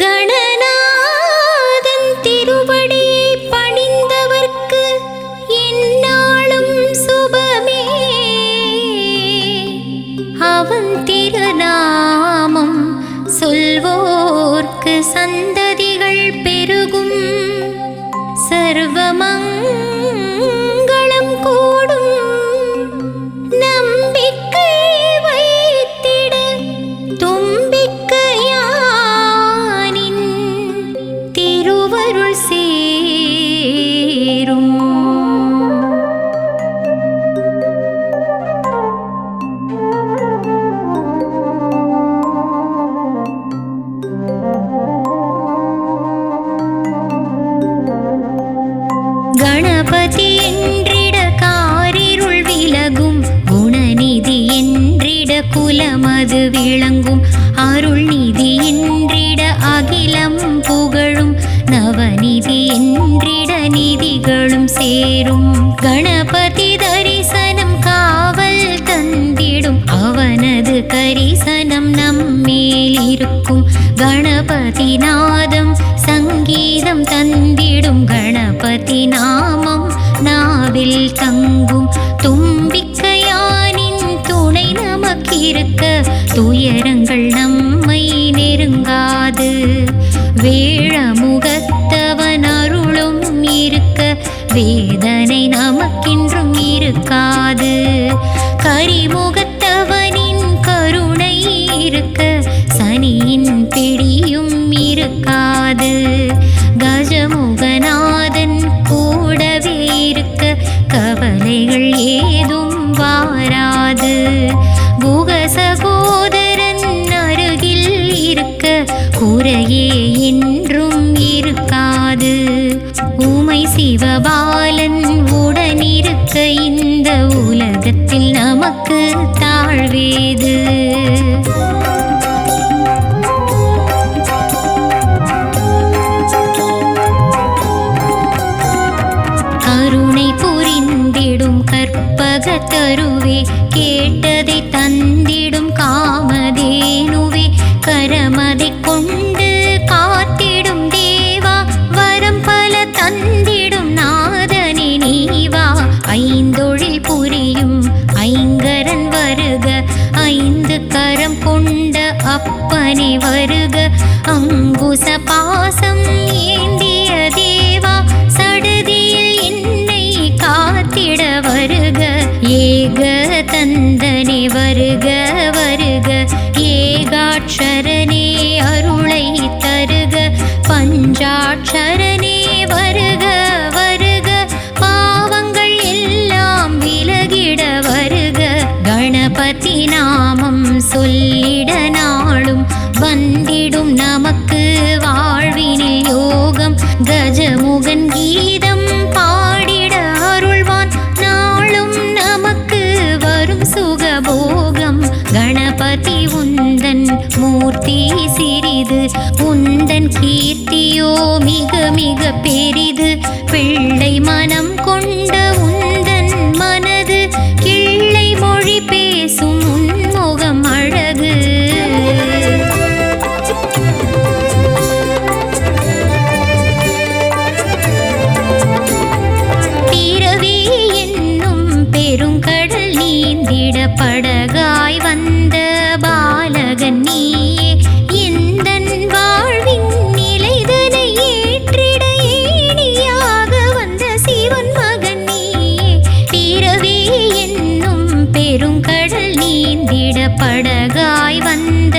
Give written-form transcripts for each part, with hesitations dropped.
கணநாதன் திருவடியை பணிந்தவர்க்கு எந்நாளும் சுபமே. அவன் திருநாமம் சொல்வோர்க்கு சந்ததிகள் பெருகும். சர்வமங்களம் கூடும். நம்பிக்கை வைத்திட தும்பிக்கையானின் திருவருள் சேரும். கணபதி என்றிட காரிருள் விலகும். குணநிதி என்றிட குலமது விளங்கும். அருள்நிதி என்றிட அகிலம் புகழும். நவநிதி என்றிட நிதிகளும் சேரும். கணபதி தரிசனம் காவல் தந்திடும். அவனது கரிசனம் நம்மேல் இருக்கும். கணபதி நாதம் சங்கீதம் தந்திடும். கணபதி நாமம் நாவில் தங்கும். தும்பிக்கையானின் துணை நமக்கிருக்க துயரங்கள் நம்மை நெருங்காது. வேழமுகத்தவன் அருளும் இருக்க வேதனை நமக்கின்றும் இருக்காது. கரிமுகத்தவனின் கருணை இருக்க சனியின் பிடியும் இருக்காது. கஜமுகநாதன் கூடவே இருக்க கவலைகள் ஏதும் வாராது. குக சகோதரன் அருகில் இருக்க குறையே என்றும் இருக்காது. உமை சிவபாலன் உடனிருக்க இந்த உலகத்தில் நமக்கு தாழ்வேது. கருணை புரிந்திடும் கற்பகத்தருவே. கேட்டதை தந்திடும் காமதேனுவே. கரமதை கொண்டு காத்திடும் தேவா. வரம் பல தந்திடும் நாதனே நீவா. ஐந்தொழில் புரியும் ஐங்கரன் வருக. ஐந்து கரம் கொண்ட அப்பனே வருக. அங்குச பாசம் ஏந்திய தேவா. சடுதியில் என்னை காத்திட வருக. ஏக தந்தனே வருக வருக. ஏகாட்சரனே அருளை தருக. பஞ்சாட்சரனே வருக வருக. பாவங்கள் எல்லாம் விலகிட வருக. கணபதி நாமம் சொல்லிட நாளும் வந்திடும் நமக்கு வாழ்வினில் யோகம். கஜமுகன் கீதம் பாடிட அருள்வான் நாளும் நமக்கு வரும் சுகபோகம். கணபதி உந்தன் மூர்த்தி சிறிது. உந்தன் கீர்த்தியோ மிக மிக பெரிது. பிள்ளை மனம் கொண்ட உந்தன் மனது கிள்ளை மொழி பேசும் உன்முகம் அழகு. பிறவி என்னும் பெருங்கடல் நீந்திட படகாய் வந்த பாலகன் நீயே. எந்தன் வாழ்வின் நிலைதனை ஏற்றிட ஏணியாக வந்த சிவன் மகன் நீயே. பிறவி என்னும் பெருங்கடல் நீந்திட படகாய் வந்த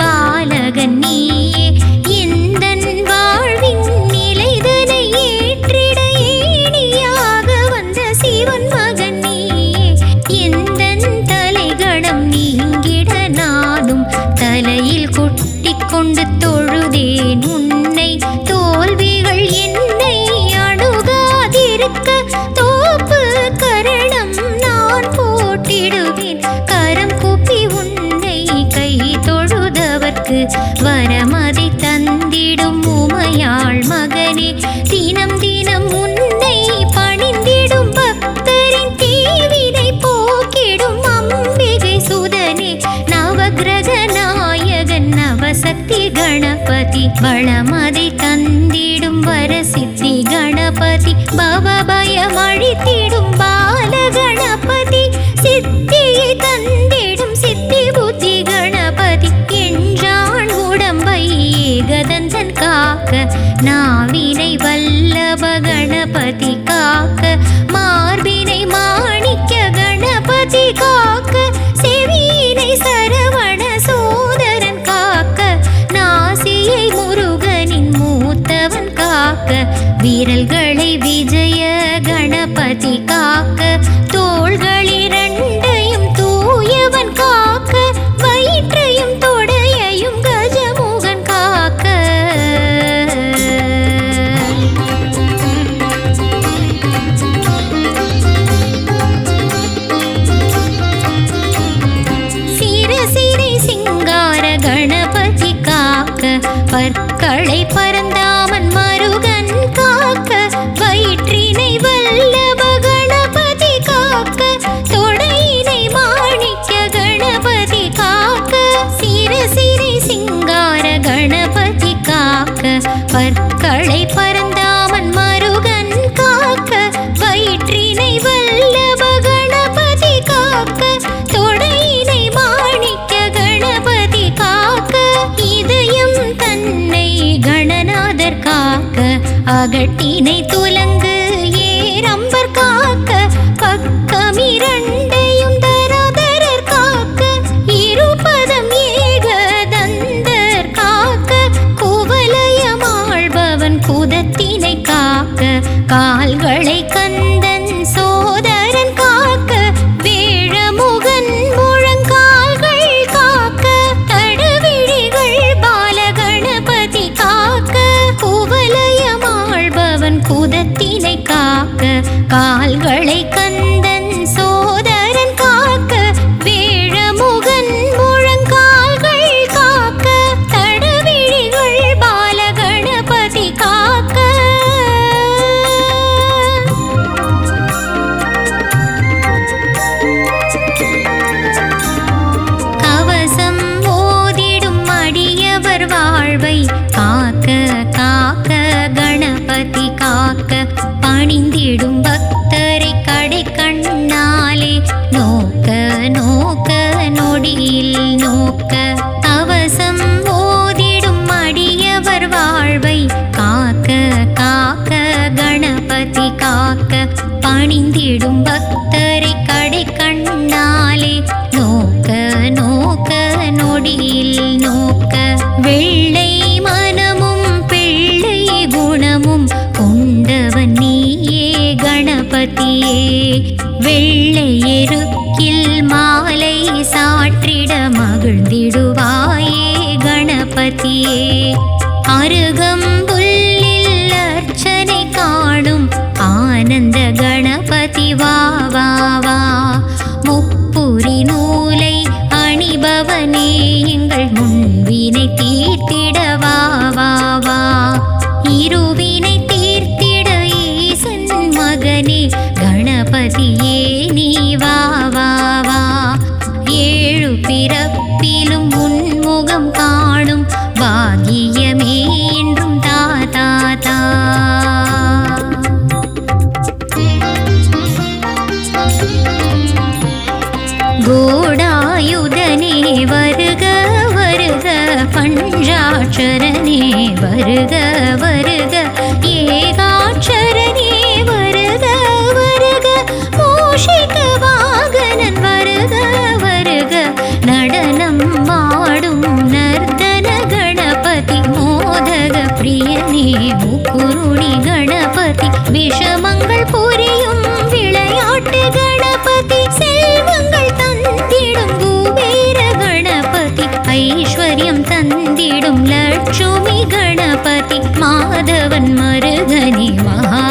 பாலகன் நீயே. எந்தன் வாழ்வின் நிலைதனை ஏற்றிட ஏணியாக வந்த சிவன் மகன் நீயே. எந்தன் தலைகணம் நீங்கிட நானும் தலையில் கொட்டிக் கொண்டு தொழுதேன் உன்னை. தோல்விகள் என்னை அணுகாதிருக்க தோப்பு கரணம் நான் போட்டிடுவேன். கரம் கூப்பி உன்னை கை தொழுதவர்க்கு வரமதை தந்திடும் உமையாள் மகனே. தினம் தினம் உன்னை பணிந்திடும் பக்தரின் தீவினை போக்கிடும் அம்பிகை சுதனே. நவகிரக நாயகன் நவ சக்தி கணபதி வளமதை தந்திடும் வரசித்தி கணபதி பவபயம் அழித்திடும் பால கணபதி சித்தியை தந்திடும் சித்தி புத்தி கணபதி என்றான் உடம்பை ஏகதந்தன் காக்க நாவினை வல்லப கணபதி காக்க மார்பினை மாணிக்க கணபதி காக்க செவியினை சரவண சோதரன் காக்க நாசியை முருகனின் மூத்தவன் காக்க வீரல்களை விஜய கணபதி காக்க தோள்களிரண்டையும் தூயவன் காக்க வயிற்றையும் தொடையையும் கஜமுகன் காக்க சிரசினை சிங்கார கணபதி காக்க பற்களை பரந்தாமன் மருகன் காக்க வயிற்றினை வல்லப கணபதி காக்க தொடையினை மாணிக்க கணபதி காக்க சிரசினை சிங்கார கணபதி காக்க பற்களை பரந்தாமன் மருகன் காக்க வயிற்றினை வல்லப கணபதி காக்க தொடையினை மாணிக்க கணபதி காக்க இதயம் தன்னை கணநாதர் காக்க அகட்டினை துலங்கு ஏரம்பர் காக்க பக்கமிரண்டையும் தராதரர் காக்க இருபதம் ஏகதந்தர் காக்க குவலயமாழ்பவன் குதத்தினை காக்க கால்களை கந்தன் சோதரன் காக்க வேழமுகன் முழங்கால்கள் காக்க தடவிழிகள் பாலகணபதி காக்க குவலயமாழ்பவன் குதத்தினை காக்க கால்களை கந்தன் சோதரன் காக்க வேழமுகன் முழங்கால்கள் காக்க தடவிழிகள் பாலகணபதி காக்க கவசம் ஓதிடும் அடியவர் வாழ்வை காக்க காக்க கணபதி காக்க பணிந்திடும் பக்தரை கடை கண்ணாலே நோக்க நோக்க நொடியில் நோக்க கவசம் ஓதிடும் அடியவர் வாழ்வை காக்க காக்க கணபதி காக்க பணிந்திடும் பக்தரை கடை கண்ணாலே நோக்க நோக்க நொடியில் நோக்க வெள்ளை மனமும் பிள்ளை குணமும் கொண்டவன் நீயே கணபதியே வெள்ளை எருக்கில் மாலை சாற்றிட மகிழ்ந்திடுவாயே கணபதியே அருகம்புல்லில் அர்ச்சனை காணும் ஆனந்த கணபதி வா வா வா முப்புரி நூலை அணிபவனே எங்கள் முன்வினை தீர்த்திட வா வா வா இருவினை தீர்த்திட ஈசன் மகனே கணபதியே நீ வா வா வா ஏழு பிறப்பிலும் உன்முகம் காணும் பாகியமே என்றும் தா தா தா கோடாயுதனே வருக வருக பஞ்சாட்சரனே வருக வருக ஏகாட்சரனே வருக வருக மூஷிக வாகனன் வருக வருக நடனம் ஆடும் நர்தன கணபதி மோதக பிரியனே முக்குருணி கணபதி விஷமங்கள் புரியும் விளையாட்டு கணபதி செல்வங்கள் தந்திடும் குபேர கணபதி ஐஸ்வர்யம் தந்திடும் லட்சுமி கணபதி மாதவன் மருகனே மகா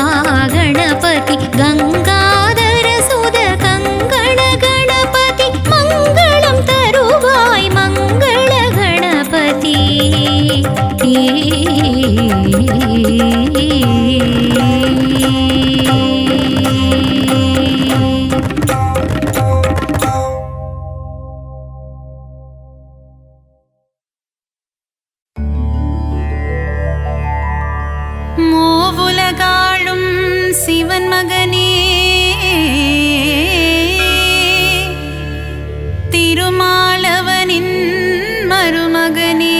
கணபதி கங்காதர சுத கங்கண கணபதி மங்களம் தருவாய் மங்கள கணபதி சிவன் மகனே திருமாலவனின் மருமகனே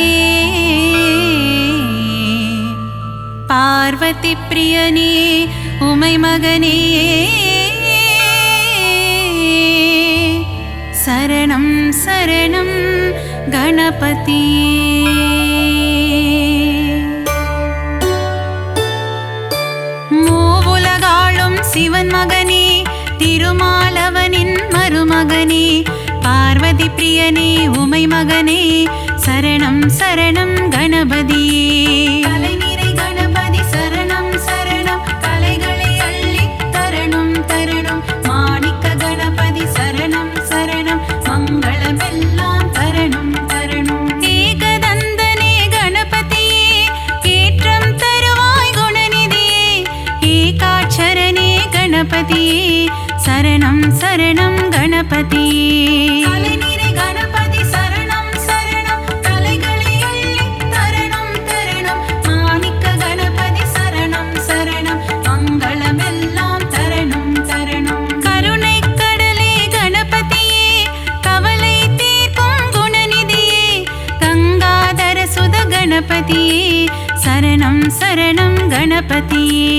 பார்வதி பிரியனே உமை மகனே சரணம் சரணம் கணபதியே மூவுலகாளும் சிவன் மகனே திருமாலவனின் மருமகனே பார்வதி பிரியனே உமை மகனே சரணம் சரணம் கணபதியே கலைநிறை கணபதி சரணம் சரணம் கலைகளை அள்ளி தரணும் தரணும் மாணிக்க கணபதி சரணம் சரணம் மங்களமெல்லாம் தரணும் தரணும் ஏகதந்தனே கணபதியே ஏற்றம் தருவாய் குணநிதியே ஏகாட்சரனே கணபதியே சரணம் சரணம் கணபதியே கலைநிறை கணபதி சரணம் சரணம் கலைகளை அள்ளி தரணும் தரணும் மாணிக்க கணபதி சரணம் சரணம் மங்களமெல்லாம் தரணும் தரணும் கருணை கடலே கணபதியே கவலை தீர்க்கும் குணநிதியே கங்காதர சுத கணபதியே சரணம் சரணம் கணபதியே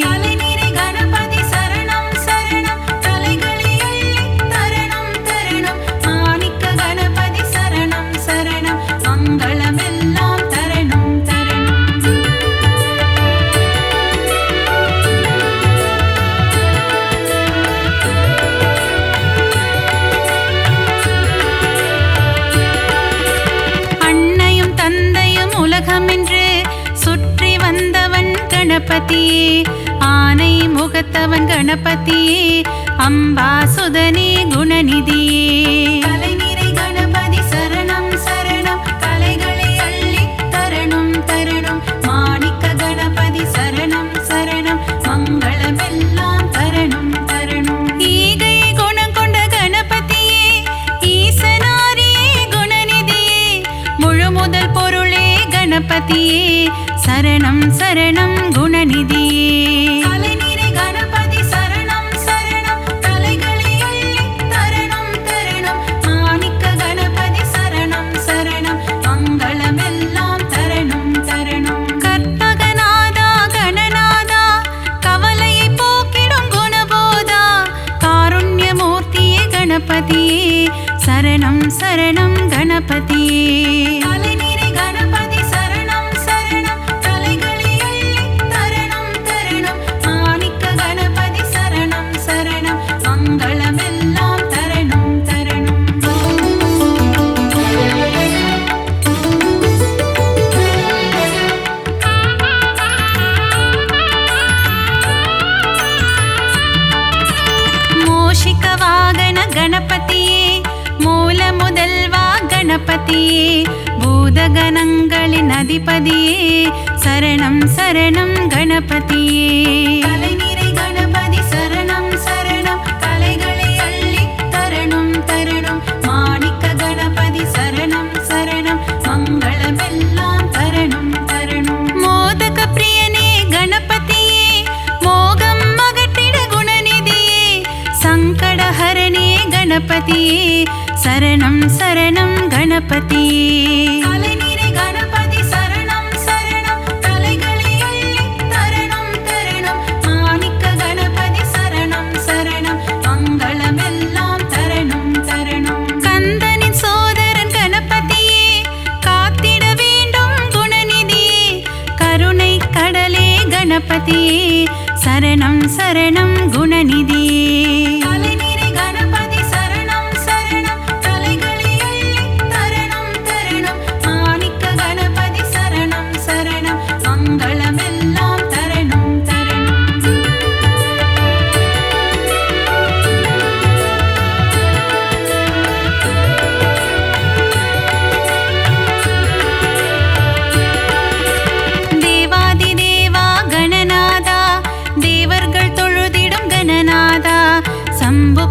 கலைநிறை கணபதி சரணம் சரணம் கலைகளை அள்ளி தரணும் தரணும் மாணிக்க கணபதி சரணம் சரணம் மங்களமெல்லாம் தரணும் தரணும் அன்னையும் தந்தையும் உலகமென்று சுற்றி வந்தவன் கணபதியே ஆனை முகத்தவன் கணபதியே அம்பாசுதனே குணநிதியே கலைநிறை கணபதி சரணம் சரணம் கலைகளை அள்ளி தரணும் தரணும் மாணிக்க கணபதி சரணம் சரணம் மங்களமெல்லாம் தரணும் தரணும் ஈகை குணம் கொண்ட கணபதியே ஈசனாரியே குணநிதியே முழு முதல் பொருளே கணபதியே சரணம் சரணம் குணநிதியே கலைநிறை கணபதி சரணம் சரணம் கலைகளை அள்ளி தரணும் தரணும் மாணிக்க கணபதி சரணம் சரணம் மங்களமெல்லாம் தரணும் தரணும் கற்பகநாதா கணநாதா கவலையை போக்கிடும் குணபோதா காருண்யமூர்த்தியே கணபதியே சரணம் சரணம் கணபதியே கலைநிறை கணபதி சரணம் சரணம் கலைகளை அள்ளி தரணும் தரணும் மாணிக்க கணபதி சரணம் சரணம் மங்களமெல்லாம் தரணும் தரணும் மோஷிக வாகன கணபதியே மூல முதல்வா கணபதியே பூதகணங்களின் அதிபதியே சரணம் சரணம் கணபதியே கலைநிறை கணபதி சரணம் சரணம் கலைகளை அள்ளி தரணும் தரணும் மாணிக்க கணபதி சரணம் சரணம் மங்களமெல்லாம் தரணும் தரணும் மோதக பிரியனே கணபதியே மோகம் அகற்றிட குணநிதியே சங்கடஹரணே கணபதியே சரணம் சரணம் கணபதியே கலைநிறை கணபதி சரணம் சரணம் கலைகளை அள்ளி தரணும் தரணும் மாணிக்க கணபதி சரணம் சரணம் மங்களமெல்லாம் தரணும் தரணும் கந்தனின் சோதரன் கணபதியே காத்திட வேண்டும் குணநிதியே கருணை கடலே கணபதியே சரணம் சரணம் குணநிதியே கலைநிறை கணபதி சரணம் சரணம் கலைகளை அள்ளி தரணும் தரணும் மாணிக்க கணபதி சரணம் சரணம் மங்களமெல்லாம் தரணும் தரணும் தேவாதி தேவா கணநாதா தேவர்கள் தொழுதிடும் கணநாதா சம்பு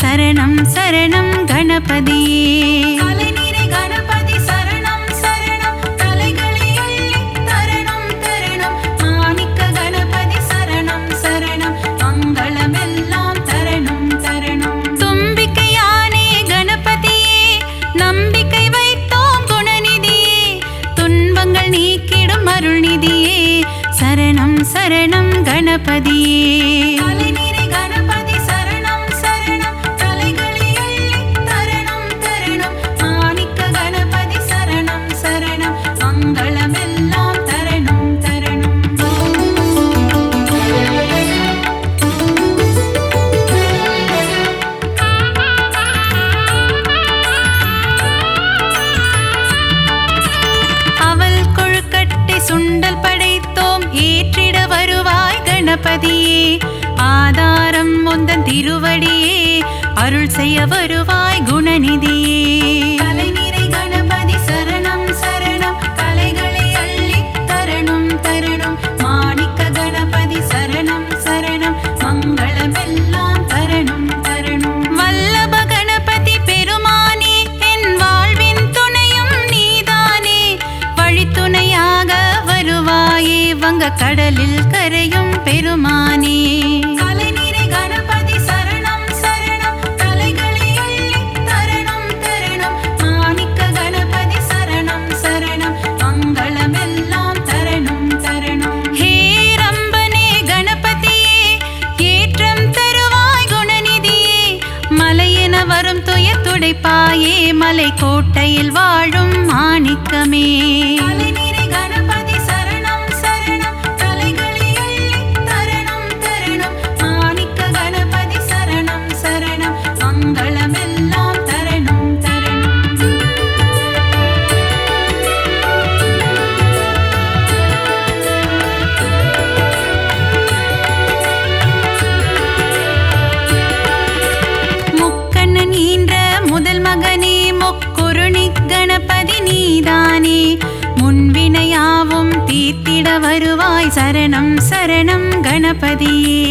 சரணம் சரணம் கணபதியே. தலைநிறை கணபதி சரணம் சரணம் தலைகளை அள்ளி தரணம் தரணம் மாணிக்க கணபதி சரணம் சரணம் மங்களமெல்லாம் தரணம் தரணம். தும்பிக்கையானே கணபதியே நம்பிக்கை வைத்தோம் குணநிதியே துன்பங்கள் நீக்கிடும் அருள்நிதியே சரணம் சரணம் கணபதியே. தலைநிறை கணபதி சரணம் சரணம் தலைகளை அள்ளி தரணம் தரணம் மாணிக்க கணபதி சரணம் சரணம் மங்களமெல்லாம் தரணம் தரணம். அவள் கொழுக்கட்டை சுண்டல் படைத்தோம் ஏற்றிட வருவாய் கணபதியே. ஆதாரம் முந்தன் திருவடியே அருள் செய்ய வருவாய் குணநிதியே. தலைநிறை கணபதி சரணம் சரணம் கலைகளை அள்ளி தரணம் தரணம் மாணிக்க கணபதி சரணம் சரணம் மங்களமெல்லாம் தரணம் தரணம். வல்லப கணபதி பெருமானே என் வாழ்வின் துணையும் நீதானே வழித்துணையாக வருவாயே வங்க கடலில் கரையும் பெருமானே. தலைநிறை கணபதி சரணம் சரணம் தலைகளை அள்ளி தரணம் தரணம் மாணிக்க கணபதி சரணம் சரணம் மங்களமெல்லாம் தரணம் தரணம். ஹே ரம்பனே கணபதியே ஏற்றம் தருவாய் குணநிதியே மலையென வரும் துயர் துடைப்பாயே மலை கோட்டையில் வாழும் மாணிக்கமே. தலைநிறை கணபதி சரணம் சரணம் தலைகளை அள்ளி தரணம் தரணம் மாணிக்க கணபதி சரணம் சரணம் மங்களமெல்லாம் தரணம் தரணம். முக்கண்ணன் ஈன்ற முதல் மகனே முக்குருணி கணபதி நீதானே முன்வினையாவும் தீர்த்திட வருவாய் சரணம் சரணம் கணபதியே.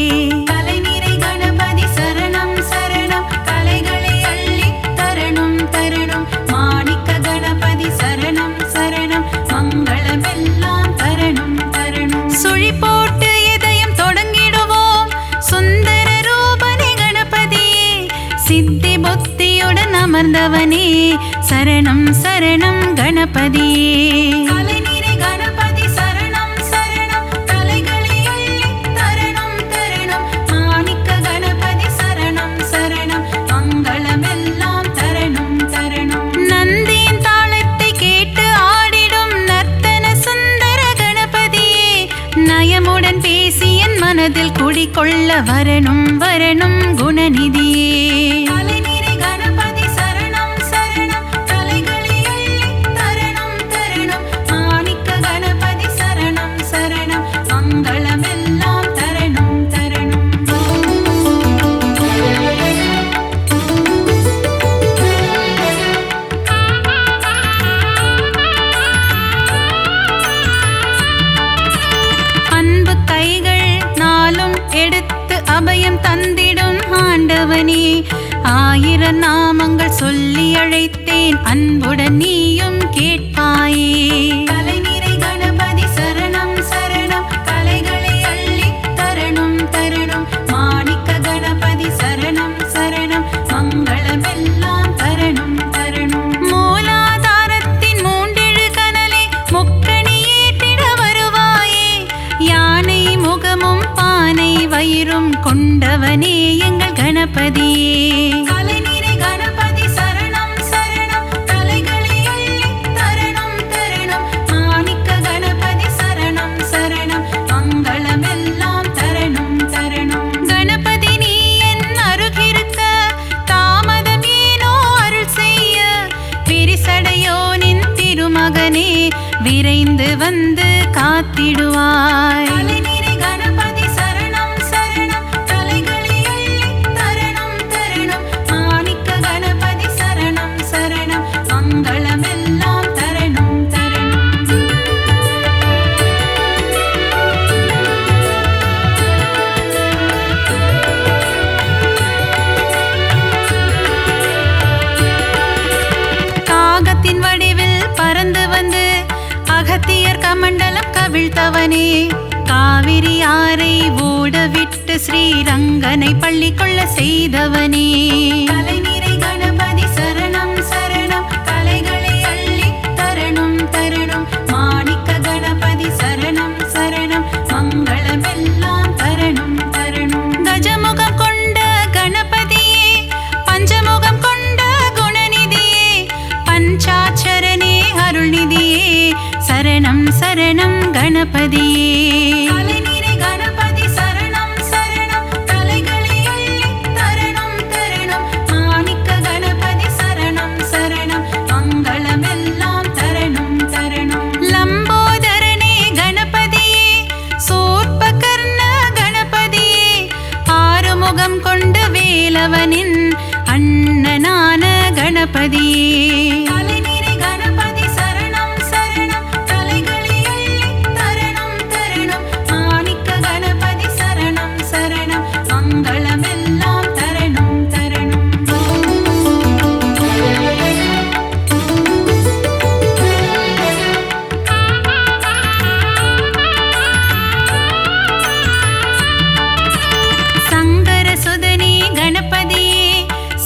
தலைநிறை கணபதி சரணம் சரணம் கலைகளை அள்ளி தரணம் தரணம் மாணிக்க கணபதி சரணம் சரணம் மங்களமெல்லாம் தரணம் தரணம். சுழி போட்டு இதயம் தொடங்கிடுவோம் சுந்தர ரூபனே கணபதியே சித்தி புத்தியுடன் அமர்ந்தவனே சரணம் சரணம் கணபதியே. தலைநிறை கணபதி சரணம் சரணம் தலைகளை அள்ளி தரணம் தரணம் மாணிக்க கணபதி சரணம் சரணம் மங்களமெல்லாம் தரணம் தரணம். நந்தியின் தாளத்தை கேட்டு ஆடிடும் நர்த்தன சுந்தர கணபதியே நயமுடன் பேசி என் மனதில் குடிகொள்ள வரணும் வரணும் குணநிதியே. தலைநிறை கணபதி சரணம் சரணம் தலைகளை அள்ளி தரணம் தரணம் மாணிக்க கணபதி சரணம் சரணம் மங்களமெல்லாம் தரணம் தரணம். அன்பு கைகள் நாளும் எடுத்து அபயம் தந்திடும் ஆண்டவனே ஆயிரம் நாமங்கள் சொல்லி அழைத்தேன் அன்புடன் நீயும் கேட்பாயே. தலைநிறை கணபதி சரணம் சரணம் கலைகளை அள்ளி தரணம் தரணம் மாணிக்க கணபதி சரணம் சரணம் மங்களமெல்லாம் தரணம் தரணம். மூலாதாரத்தின் மூண்டெழு கனலை முக்கணி ஏற்றிட வருவாயே யானை முகமும் பானை வயிறும் கொண்டவனே எங்கள் கணபதியே. தலைநிறை கணபதி சரணம் சரணம் தலைகளை அள்ளி தரணம் தரணம் மாணிக்க கணபதி சரணம் சரணம் மங்களமெல்லாம் தரணம் தரணம். கணபதி நீ என் அருகிருக்க தாமதம் ஏனோ அருள் செய்ய விரிசடையோனின் திருமகனே விரைந்து வந்து காத்திடுவாய். தலைநிறை கணபதி சரணம் சரணம் தலைகளை அள்ளி தரணம் தரணம் அழைத்தவனே, காவிரி ஆரை ஓடவிட்டு ஸ்ரீரங்கனை பள்ளி கொள்ள செய்தவனே, கலைநிறை கணபதி சரணம் சரணம், கலைகளை அள்ளி தரணும் தரணும், மாணிக்க கணபதி சரணம் சரணம், மங்களமெல்லாம் தரணும் தரணும். கஜமுகம் கொண்ட கணபதியே, பஞ்சமுகம் கொண்ட குணநிதியே, பஞ்சாட்சரனே அருள்நிதியே, சரணம் சரணம் கணபதியே, கலைநிறை கணபதி சரணம் சரணம், கலைகளை அள்ளி தரணும் தரணும், மாணிக்க கணபதி சரணம் சரணம், மங்களமெல்லாம் தரணும் தரணும். லம்போதரனே கணபதியே, சூர்பகர்ண கணபதியே, ஆறுமுகம் கொண்ட வேலவனின் அண்ணனான கணபதியே, கலைநிறை கணபதி சரணம் சரணம், கலைகளை அள்ளி தரணும் தரணும், மாணிக்க கணபதி சரணம் சரணம், மங்களமெல்லாம் தரணும் தரணும். சங்கர சுதனே கணபதியே,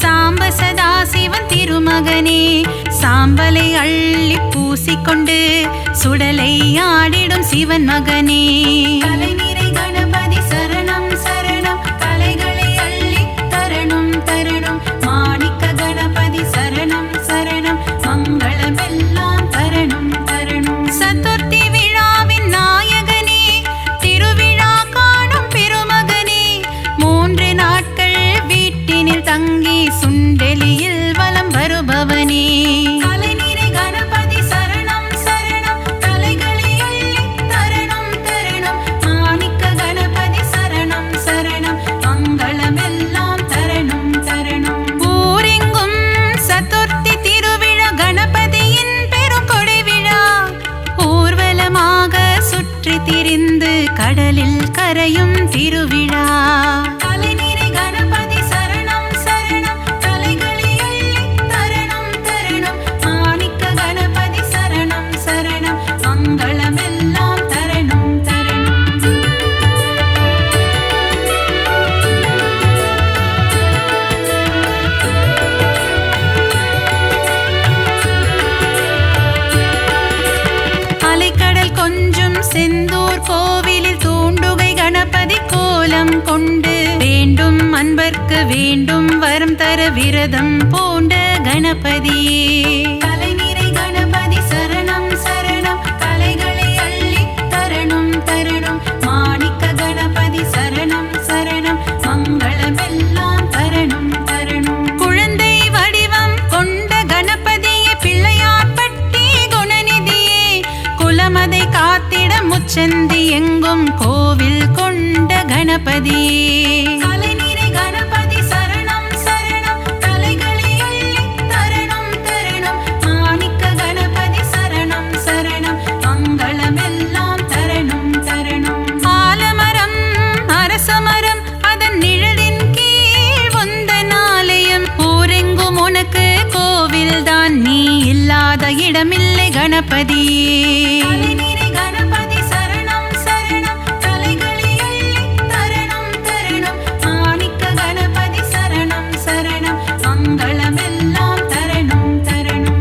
சாம்ப சதாசிவன் திருமகனே, சாம்பலை அள்ளி பூசிக்கொண்டு சுடலை ஆடிடும் சிவன் மகனே, கலைநிறை கணபதி சரணம் சரணம், கலைகளை அள்ளி தரணும் தரணும், மாணிக்க கணபதி சரணம் சரணம், மங்களமெல்லாம் தரணும் தரணும். சதுர்த்தி விழாவின் நாயகனே, திருவிழா காணும் பெருமகனே, 3 நாட்கள் வீட்டினில் தங்கி சுண்டெலியில் வலம் வருபவனே, கலைநிறை கணபதி சரணம் சரணம், கலைகளை அள்ளி தரணும் தரணும், மாணிக்க கணபதி சரணம் சரணம், மங்களமெல்லாம் தரணும் தரணும். ஊரெங்கும் சதுர்த்தி திருவிழா, கணபதியின் பெருங்கொடை விழா, ஊர்வலமாக சுற்றி திரிந்து கடலில் கரையும் திருவிழா, கலைநிறை கணபதி சரணம் சரணம், கலைகளை அள்ளி தரணும் தரணும், மாணிக்க கணபதி சரணம் சரணம், மங்களமெல்லாம் தரணும் தரணும். அலைக்கடல் கொஞ்சும் செந்தூர் கோவிலில் தூண்டுகை கணபதி கோலம் கொண்டு, வேண்டும் அன்பர்க்கு வேண்டும் வரம் தர விரதம் பூண்ட கணபதியே, கலைநிறை கணபதி சரணம் சரணம், கலைகளை அள்ளி தரணும் தரணும், மாணிக்க கணபதி சரணம் சரணம், மங்களமெல்லாம் தரணும் தரணும். குழந்தை வடிவம் கொண்ட கணபதியே, பிள்ளையார்பட்டி குணநிதியே, குலமதை காத்திட முச்சந்தி எங்கும் கோவில் கொண்ட கணபதியே, கலைநிறை கணபதி சரணம் சரணம், கலைகளை அள்ளி தரணும் தரணும், மாணிக்க கணபதி சரணம் சரணம், மங்களமெல்லாம் தரணும் தரணும். ஆலமரம் அரசமரம் அதன் நிழலின் கீழ் உந்தன் ஆலயம், ஊரெங்கும் உனக்கு கோவில்தான், நீ இல்லாத இடமில்லை கணபதியே, கலைநிறை கணபதி சரணம் சரணம், கலைகளை அள்ளி தரணும் தரணும், மாணிக்க கணபதி சரணம் சரணம், மங்களமெல்லாம் தரணும் தரணும்.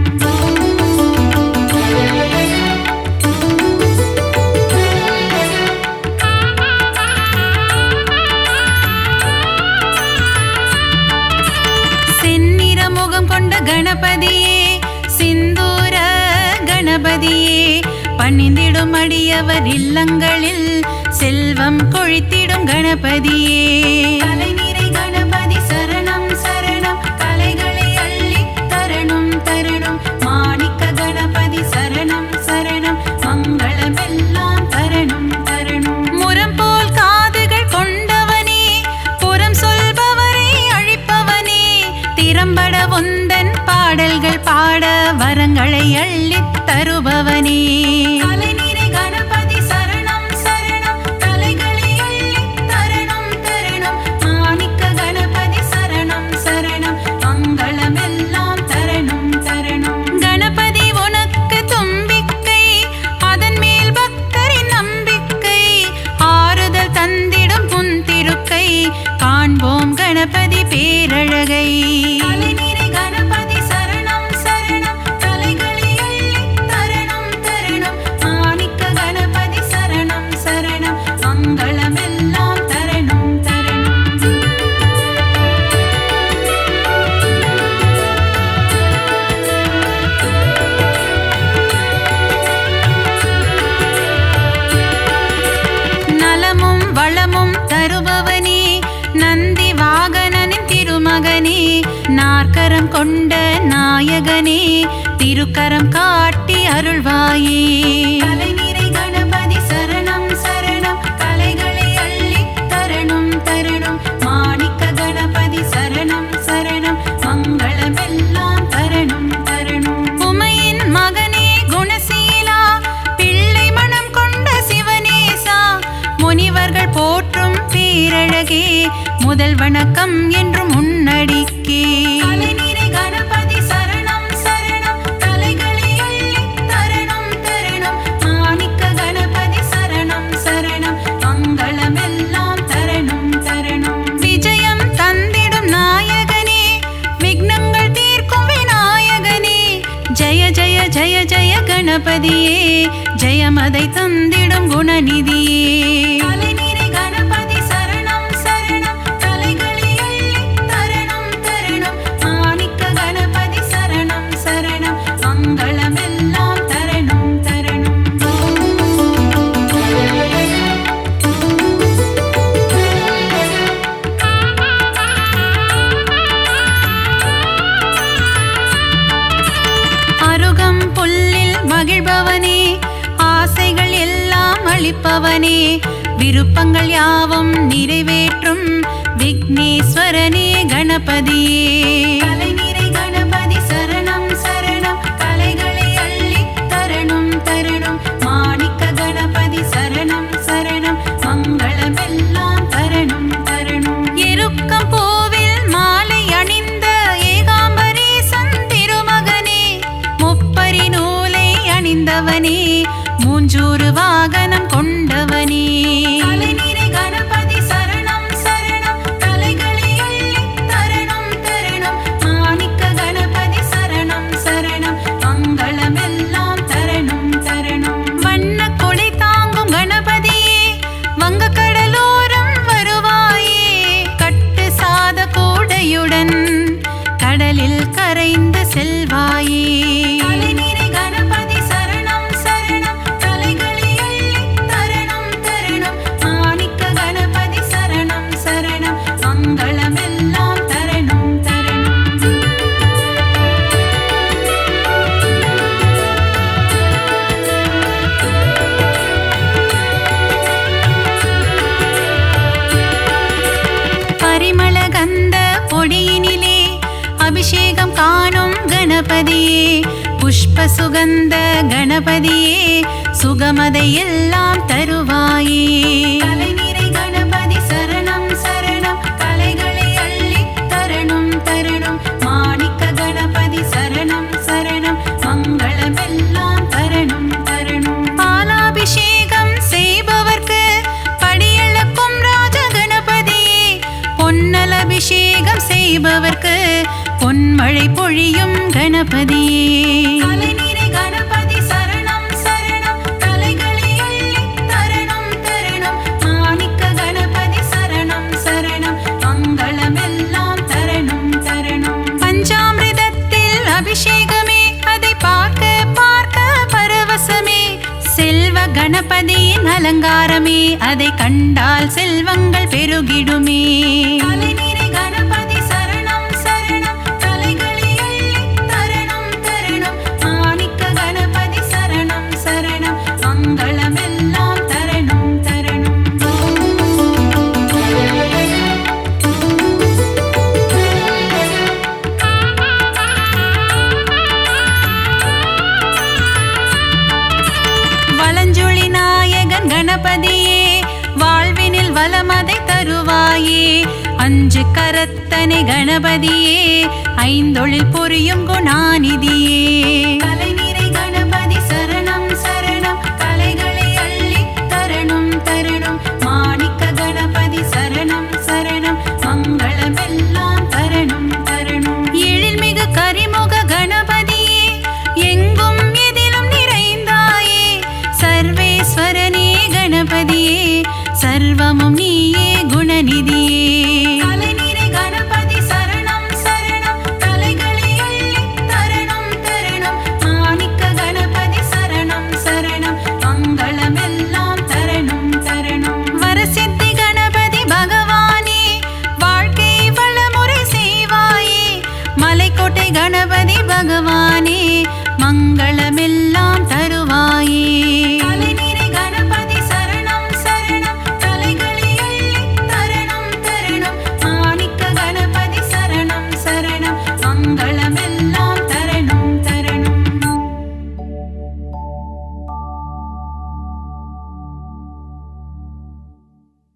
செந்நிற முகம் கொண்ட கணபதியே, சிந்தூர கணபதியே, பணிந்திடும் அடியவர் இல்லங்களில் செல்வம் கொழித்திடும் கணபதியே, கலைநிறை கணபதி சரணம் சரணம், கலைகளை அள்ளி தரணும் தரணும், மாணிக்க கணபதி சரணம் சரணம், மங்களமெல்லாம் தரணும் தரணும். முரம் போல் காதுகள் கொண்டவனே, புறம் சொல்பவரை அழிப்பவனே, திறம்பட உந்தன் பாடல்கள் பாட வரங்களை அள்ளித் தருபவனே, கலைநிறை கணபதி சரணம் சரணம், கலைகளை அள்ளி தரணும் தரணும், மாணிக்க கணபதி சரணம் சரணம், மங்களமெல்லாம் தரணும் தரணும். கணபதி உனக்கு தும்பிக்கை, அதன் மேல் பக்தரின் நம்பிக்கை, காண்போம் கணபதி பேரழகை. கணபதி சரணம் சரணம் கலைகளை அள்ளி தரணம் தரணம். மாணிக்க கணபதி சரணம் சரணம் மங்களமெல்லாம் தரணம் தரணம். நலமும் வளமும் தருபவனே நந்தி வாகனனின் திருமகனே, நாற்கரம் கொண்ட நாயகனே திருக்கரம் காட்டி அருள்வாயே. கலைநிறை கணபதி சரணம் சரணம் கலைகளை அள்ளி தரணம் தரணம். மாணிக்க கணபதி சரணம் சரணம் மங்களமெல்லாம் தரணம் தரணம். உமையின் மகனே குணசீலா பிள்ளை மனம் கொண்ட சிவனேசா, முனிவர்கள் போற்றும் பேரழகே முதல் வணக்கம் என்றும் முன்னடிக்கே. கலைநிறை கணபதி சரணம் சரணம் கலைகளை அள்ளி தரணம் தரணம். மாணிக்க கணபதி சரணம் சரணம் மங்களமெல்லாம் தரணம் தரணம். விஜயம் தந்திடும் நாயகனே விக்னங்கள் தீர்க்கும் விநாயகனே, ஜெய ஜெய ஜெய ஜெய கணபதியே ஜெயமதை தந்திடும் குணநிதியே. கலைநிறை கணபதி சரணம் சரணம் கலைகளை அள்ளி தரணம் தரணம். மாணிக்க கணபதி சரணம் சரணம் மங்களமெல்லாம் தரணம் தரணம். அருகம் புல்லில் மகிழ்பவனே ஆசைகள் எல்லாம் அளிப்பவனே, விருப்பங்கள் யாவும் நிறைவேற்றும் விக்னேஸ்வரனே கணபதியே. கலைநிறை கணபதி சரணம் சரணம் கலைகளை அள்ளி தரணம் தரணம். மாணிக்க கணபதி சரணம் சரணம் மங்களமெல்லாம் தரணம் தரணம். எருக்கம் பூவில் மாலை அணிந்த ஏகாம்பரேசன் திருமகனே, முப்பரி நூலை அணிந்தவனே மூஞ்சூறு வாகனம் கொண்டவனே. கலைநிறை கணபதி சரணம் சரணம் கலைகளை அள்ளி தரணம் தரணம். மாணிக்க கணபதி சரணம் சரணம் மங்களமெல்லாம் தரணம் தரணம். வண்ண கொடை தாங்கும் கணபதியே வங்க கடலோரம் வருவாயே, கட்டு சாத கூடையுடன் கடலில் கரைந்து செல்வாயே. கலைநிறை கணபதி சரணம் சரணம் கலைகளை அள்ளி தரணம் தரணம். மாணிக்க கணபதி சரணம் சரணம் மங்களமெல்லாம் தரணம் தரணம். பரிமள கந்த பொடியினிலே அபிஷேகம் காணும் கணபதியே, புஷ்ப சுகந்த கணபதியே சுகமதை எல்லாம் தருவாயே. கலைநிறை கணபதி சரணம் சரணம் கலைகளை அள்ளி தரணம் தரணம். மாணிக்க கணபதி சரணம் சரணம் மங்களமெல்லாம் தரணம் தரணம். பாலாபிஷேகம் செய்பவர்க்கு படியளக்கும் ராஜ கணபதியே, பொன்னல் அபிஷேகம் செய்பவர்க்கு பொன்மழை பொழியும் கணபதியே. கலைநிறை கணபதி சரணம் சரணம் கலைகளை அள்ளி தரணம் தரணம். மாணிக்க கணபதி சரணம் சரணம் மங்களமெல்லாம் தரணம் தரணம். பஞ்சாமிர்தத்தில் அபிஷேகமே அதை பார்க்க பார்க்க பரவசமே, செல்வ கணபதியின் அலங்காரமே அதை கண்டால் செல்வங்கள் பெருகிடுமே. கலைநிறை கணபதி சரணம் சரணம் கலைகளை அள்ளி தரணம் தரணம். மாணிக்க கணபதி சரணம் சரணம் மங்களமெல்லாம் தரணம் தரணம். வலஞ்சுழி நாயகன் கணபதியே வாழ்வினில் வளமதை தருவாயே, அஞ்சு கரத்தனை கணபதியே ஐந்தொழில் புரியும் குணாநிதியே. கலைநிறை கணபதி சரணம் சரணம் கலைகளை அள்ளி தரணம் தரணம். மாணிக்க கணபதி சரணம் சரணம் பகவானே மங்கள